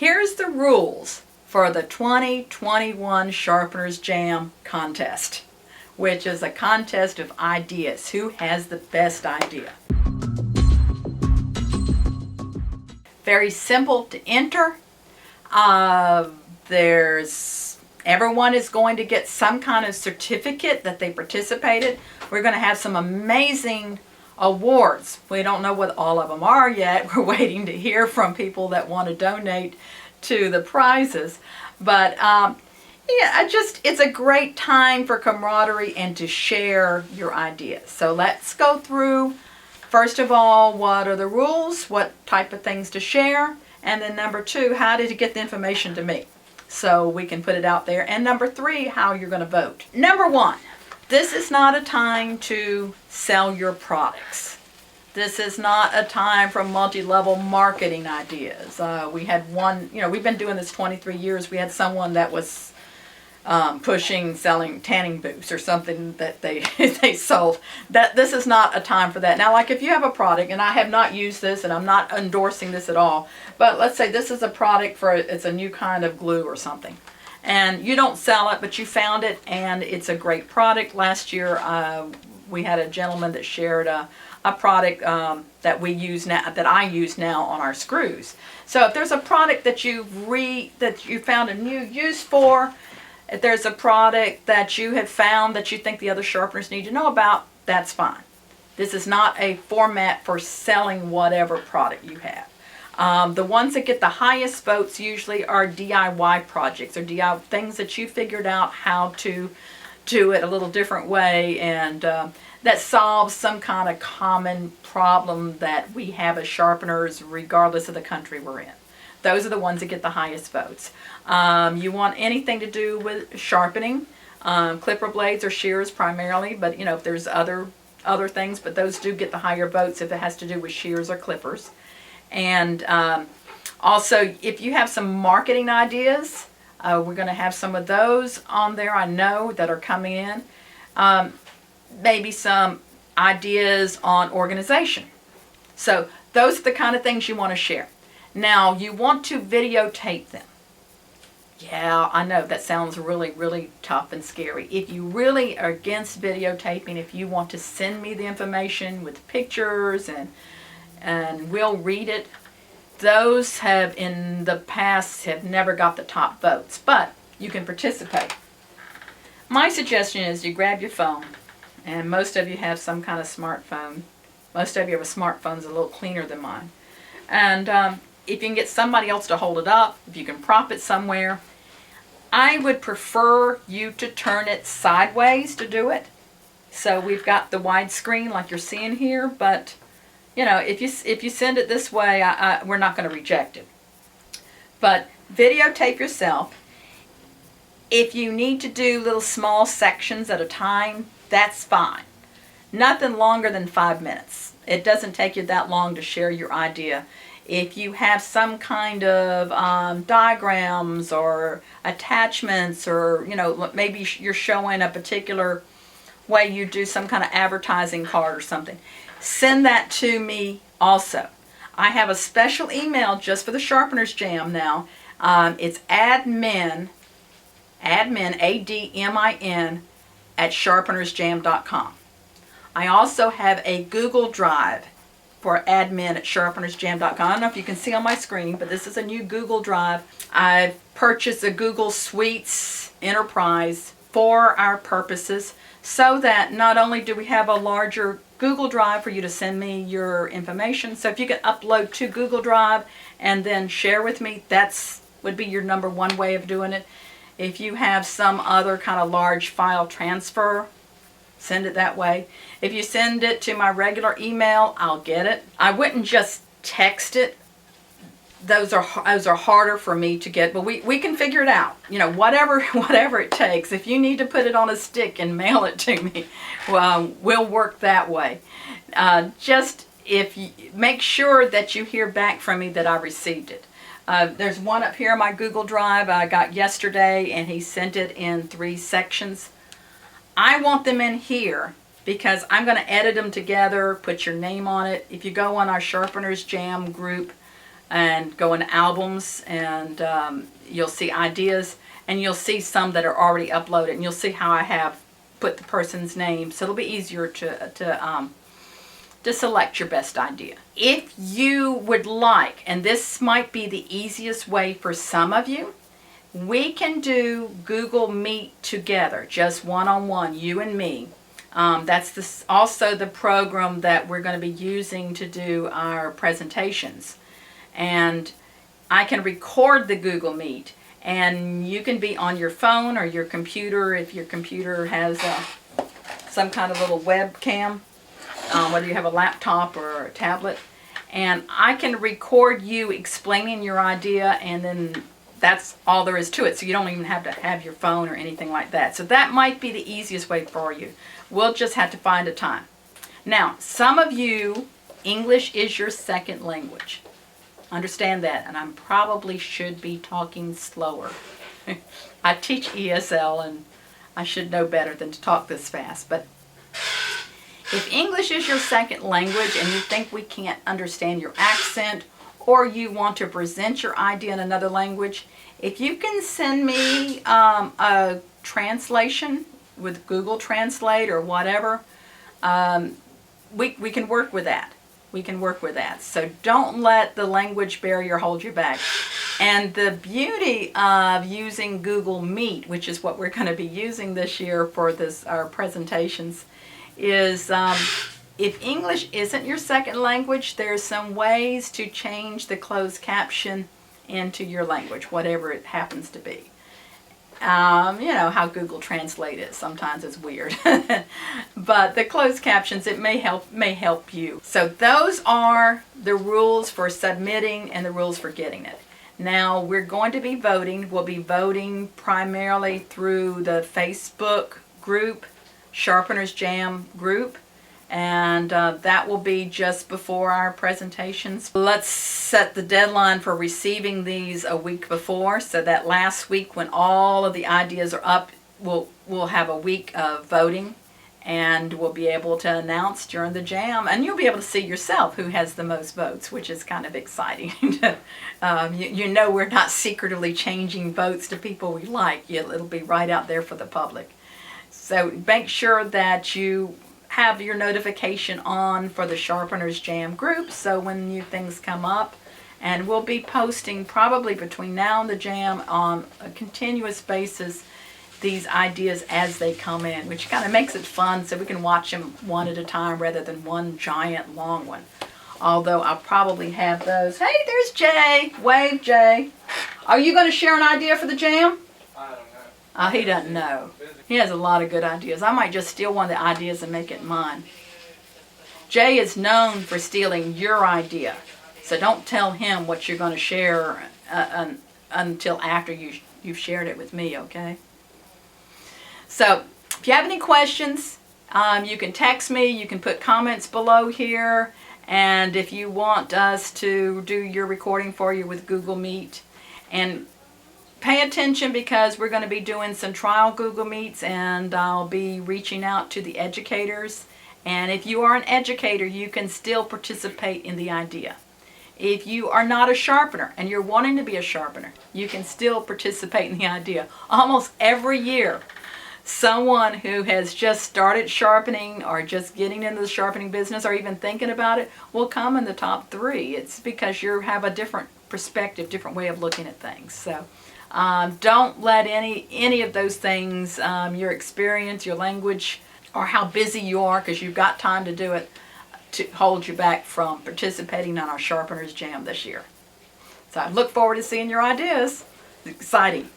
Here's the rules for the 2021 Sharpeners Jam contest, which is a contest of ideas. Who has the best idea? Very simple to enter. Everyone is going to get some kind of certificate that they participated. We're going to have some amazing awards. We don't know what all of them are yet. We're waiting to hear from people that want to donate to the prizes. But yeah, it's a great time for camaraderie and to share your ideas. So let's go through, first of all, what are the rules, what type of things to share, and then number 2, how did you get the information to me so we can put it out there, and number 3, how you're going to vote. Number 1, this is not a time to sell your products. This is not a time for multi-level marketing ideas. We had one, we've been doing this 23 years. We had someone that was selling tanning booths or something that they sold. This is not a time for that. Now, like if you have a product, and I have not used this and I'm not endorsing this at all, but let's say this is a product it's a new kind of glue or something, and you don't sell it, but you found it and it's a great product. Last year we had a gentleman that shared a product that we use now, that I use now on our screws. So if there's a product that you found a new use for, if there's a product that you have found that you think the other sharpeners need to know about, that's fine. This is not a format for selling whatever product you have. The ones that get the highest votes usually are DIY projects, or DIY things that you figured out how to do it a little different way, and that solves some kind of common problem that we have as sharpeners regardless of the country we're in. Those are the ones that get the highest votes. You want anything to do with sharpening, clipper blades or shears primarily, but if there's other things, but those do get the higher votes if it has to do with shears or clippers. And also, if you have some marketing ideas, we're going to have some of those on there, I know, that are coming in. Maybe some ideas on organization. So those are the kind of things you want to share. Now, you want to videotape them. Yeah, I know that sounds really, really tough and scary. If you really are against videotaping, if you want to send me the information with pictures and we'll read it, those have in the past have never got the top votes, but you can participate. My suggestion is you grab your phone, and most of you have some kind of smartphone. Most of you have a smartphone that's a little cleaner than mine. And if you can get somebody else to hold it up, if you can prop it somewhere, I would prefer you to turn it sideways to do it. So we've got the widescreen like you're seeing here, but if you send it this way, we're not going to reject it. But videotape yourself. If you need to do little small sections at a time, that's fine. Nothing longer than 5 minutes. It doesn't take you that long to share your idea. If you have some kind of diagrams or attachments, or maybe you're showing a particular way you do some kind of advertising card or something, send that to me also. I have a special email just for the Sharpeners Jam now. It's admin, ADMIN, at sharpenersjam.com. I also have a Google Drive for admin at sharpenersjam.com. I don't know if you can see on my screen, but this is a new Google Drive. I've purchased a Google Suites Enterprise for our purposes, so that not only do we have a larger Google Drive for you to send me your information, so if you can upload to Google Drive and then share with me, that would be your number 1 way of doing it. If you have some other kind of large file transfer, send it that way. If you send it to my regular email, I'll get it. I wouldn't just text it. Those are harder for me to get, but we can figure it out. Whatever it takes. If you need to put it on a stick and mail it to me, we'll work that way. Just make sure that you hear back from me that I received it. There's one up here on my Google Drive I got yesterday, and he sent it in 3 sections. I want them in here because I'm going to edit them together, put your name on it. If you go on our Sharpeners Jam group, and go in albums, and you'll see ideas, and you'll see some that are already uploaded, and you'll see how I have put the person's name, so it'll be easier to select your best idea. If you would like, and this might be the easiest way for some of you, we can do Google Meet together, just one-on-one, you and me. That's also the program that we're going to be using to do our presentations. And I can record the Google Meet, and you can be on your phone or your computer if your computer has some kind of little webcam, whether you have a laptop or a tablet. And I can record you explaining your idea, and then that's all there is to it. So you don't even have to have your phone or anything like that. So that might be the easiest way for you. We'll just have to find a time. Now, some of you, English is your second language. Understand that, and I probably should be talking slower. I teach ESL, and I should know better than to talk this fast. But if English is your second language and you think we can't understand your accent, or you want to present your idea in another language, if you can send me a translation with Google Translate or whatever, we can work with that. We can work with that. So don't let the language barrier hold you back. And the beauty of using Google Meet, which is what we're going to be using this year for our presentations, is if English isn't your second language, there's some ways to change the closed caption into your language, whatever it happens to be. You know how Google Translate is. Sometimes it's weird. But the closed captions, it may help you. So those are the rules for submitting and the rules for getting it. Now we're going to be voting. We'll be voting primarily through the Facebook group, Sharpeners Jam group. And that will be just before our presentations. Let's set the deadline for receiving these a week before, so that last week when all of the ideas are up, we'll have a week of voting, and we'll be able to announce during the jam, and you'll be able to see yourself who has the most votes, which is kind of exciting. You know we're not secretly changing votes to people we like. It'll be right out there for the public. So make sure that you have your notification on for the Sharpeners Jam group, so when new things come up, and we'll be posting probably between now and the jam on a continuous basis these ideas as they come in, which kind of makes it fun so we can watch them one at a time rather than one giant long one. Although I'll probably have those. Hey, there's Jay. Wave, Jay. Are you going to share an idea for the jam? I don't know. Oh, he doesn't know. He has a lot of good ideas. I might just steal one of the ideas and make it mine. Jay is known for stealing your idea. So don't tell him what you're going to share until after you've shared it with me, okay? So if you have any questions, you can text me. You can put comments below here. And if you want us to do your recording for you with Google Meet, and pay attention because we're going to be doing some trial Google Meets, and I'll be reaching out to the educators. And if you are an educator, you can still participate in the idea. If you are not a sharpener and you're wanting to be a sharpener, you can still participate in the idea. Almost every year, someone who has just started sharpening or just getting into the sharpening business or even thinking about it will come in the top 3. It's because you have a different perspective, different way of looking at things. So don't let any of those things, your experience, your language, or how busy you are because you've got time to do it, to hold you back from participating in our Sharpeners Jam this year. So I look forward to seeing your ideas. It's exciting.